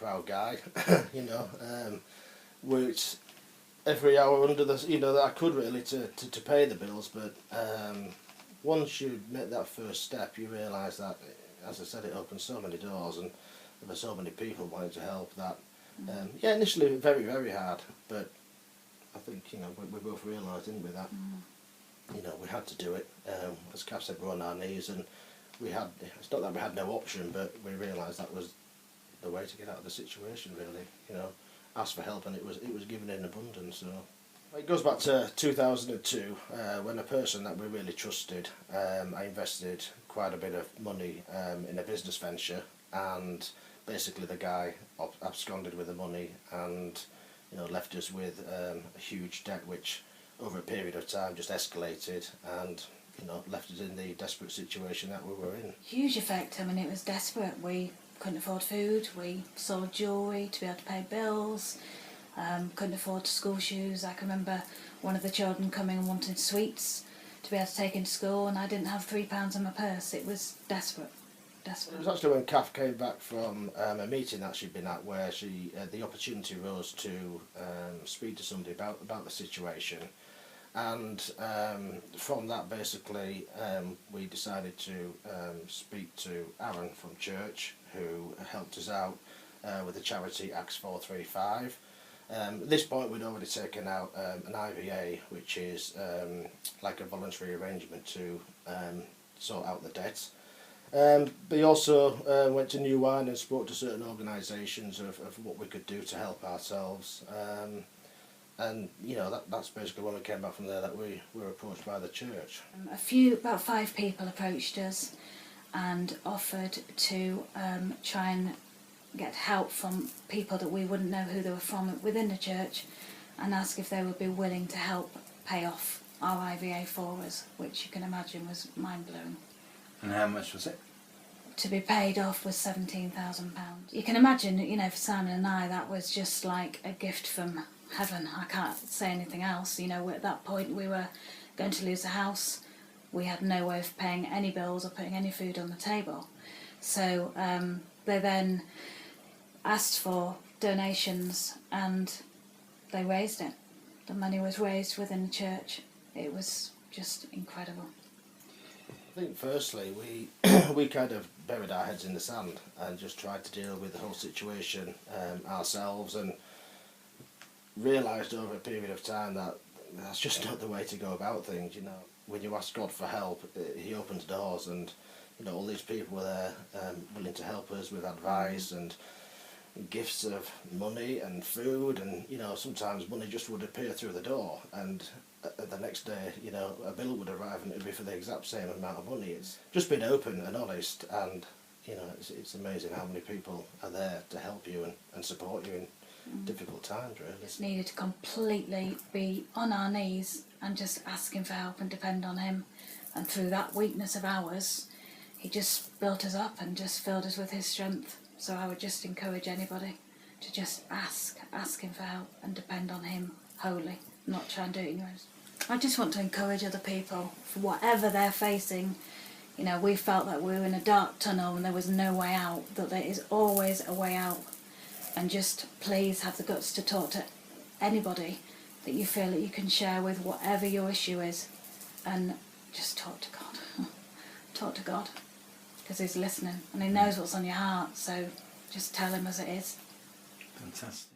proud guy, you know, worked every hour under the, you know, that I could really to pay the bills, but once you make that first step, you realise that, as I said, it opens so many doors, and there were so many people wanting to help that, yeah, initially very, very hard, but I think, you know, we both realised, didn't we, that, you know, we had to do it. As Kath said, we were on our knees, and we had, it's not that we had no option, but we realised that was the way to get out of the situation, really, you know, ask for help, and it was given in abundance. So it goes back to 2002, when a person that we really trusted, I invested quite a bit of money in a business venture, and basically the guy absconded with the money and, you know, left us with a huge debt, which over a period of time just escalated and, you know, left us in the desperate situation that we were in. Huge effect. I mean, it was desperate. We couldn't afford food, we sold jewellery to be able to pay bills, couldn't afford school shoes. I can remember one of the children coming and wanting sweets to be able to take into school, and I didn't have £3 in my purse. It was desperate. It was actually when Kath came back from a meeting that she'd been at, where she the opportunity rose to speak to somebody about the situation, and from that basically we decided to speak to Aaron from church, who helped us out with the charity Acts 435. At this point we'd already taken out an IVA, which is like a voluntary arrangement to sort out the debts. But he also went to New Wine and spoke to certain organisations of what we could do to help ourselves. And, you know, that's basically when we came back from there that we were approached by the church. About 5 people approached us and offered to try and get help from people that we wouldn't know who they were from within the church, and ask if they would be willing to help pay off our IVA for us, which you can imagine was mind-blowing. And how much was it? To be paid off was £17,000. You can imagine, you know, for Simon and I, that was just like a gift from heaven. I can't say anything else. You know, at that point we were going to lose the house. We had no way of paying any bills or putting any food on the table. So they then asked for donations, and they raised it. The money was raised within the church. It was just incredible. I think firstly we kind of buried our heads in the sand and just tried to deal with the whole situation ourselves, and realised over a period of time that that's just not the way to go about things. You know, when you ask God for help, he opens doors, and, you know, all these people were there willing to help us with advice and gifts of money and food, and, you know, sometimes money just would appear through the door, and the next day, you know, a bill would arrive and it would be for the exact same amount of money. It's just been open and honest, and, you know, it's amazing how many people are there to help you and support you in difficult times, really. Just needed to completely be on our knees and just ask him for help and depend on him, and through that weakness of ours, he just built us up and just filled us with his strength. So I would just encourage anybody to just ask him for help and depend on him wholly, not try and do it in your own. I just want to encourage other people, for whatever they're facing. You know, we felt that we were in a dark tunnel and there was no way out, that there is always a way out. And just please have the guts to talk to anybody that you feel that you can share with, whatever your issue is, and just talk to God. Talk to God, because he's listening and he knows what's on your heart, so just tell him as it is. Fantastic.